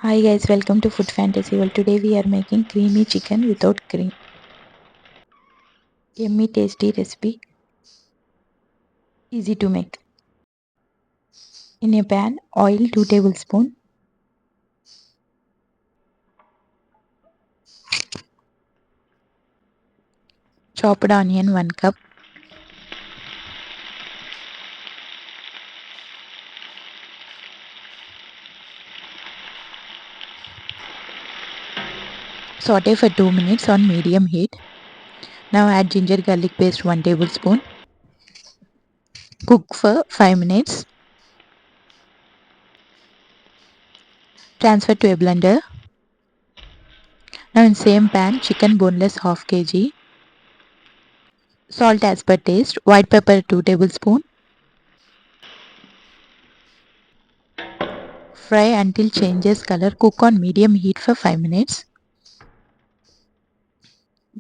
Hi guys, welcome to Food Fantasy World. Today we are making creamy chicken without cream. Yummy tasty recipe, easy to make. In a pan, oil 2 tablespoons, chopped onion 1 cup, saute for 2 minutes on medium heat. Now add ginger garlic paste 1 tablespoon. Cook for 5 minutes. Transfer to a blender. Now in same pan, chicken boneless half kg. Salt as per taste. White pepper 2 tablespoons. Fry until changes color. Cook on medium heat for 5 minutes.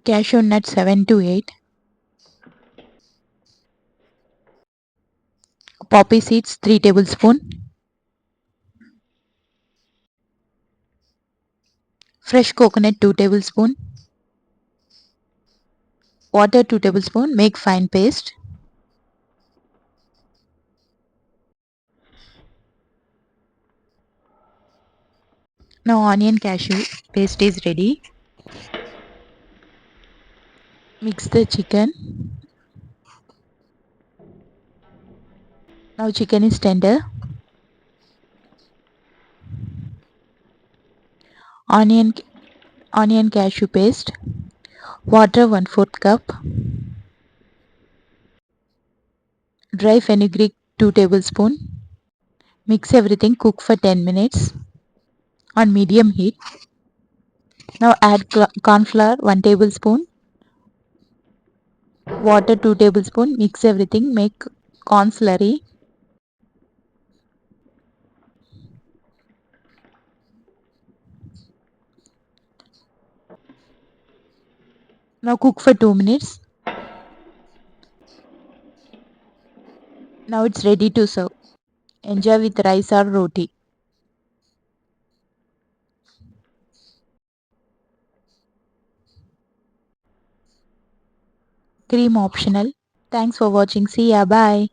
Cashew nuts 7 to 8. Poppy seeds 3 tablespoons. Fresh coconut 2 tablespoons. Water 2 tablespoons. Make fine paste. Now onion cashew paste is ready. Mix the chicken. Now chicken is tender. Onion onion cashew paste. Water 1/4 cup. Dry fenugreek 2 tablespoons. Mix everything. Cook for 10 minutes on medium heat. Now add corn flour 1 tablespoon. Water 2 tablespoons. Mix everything. Make corn slurry. Now cook for 2 minutes. Now it's ready to serve. Enjoy with rice or roti. Cream optional. Thanks for watching. See ya. Bye.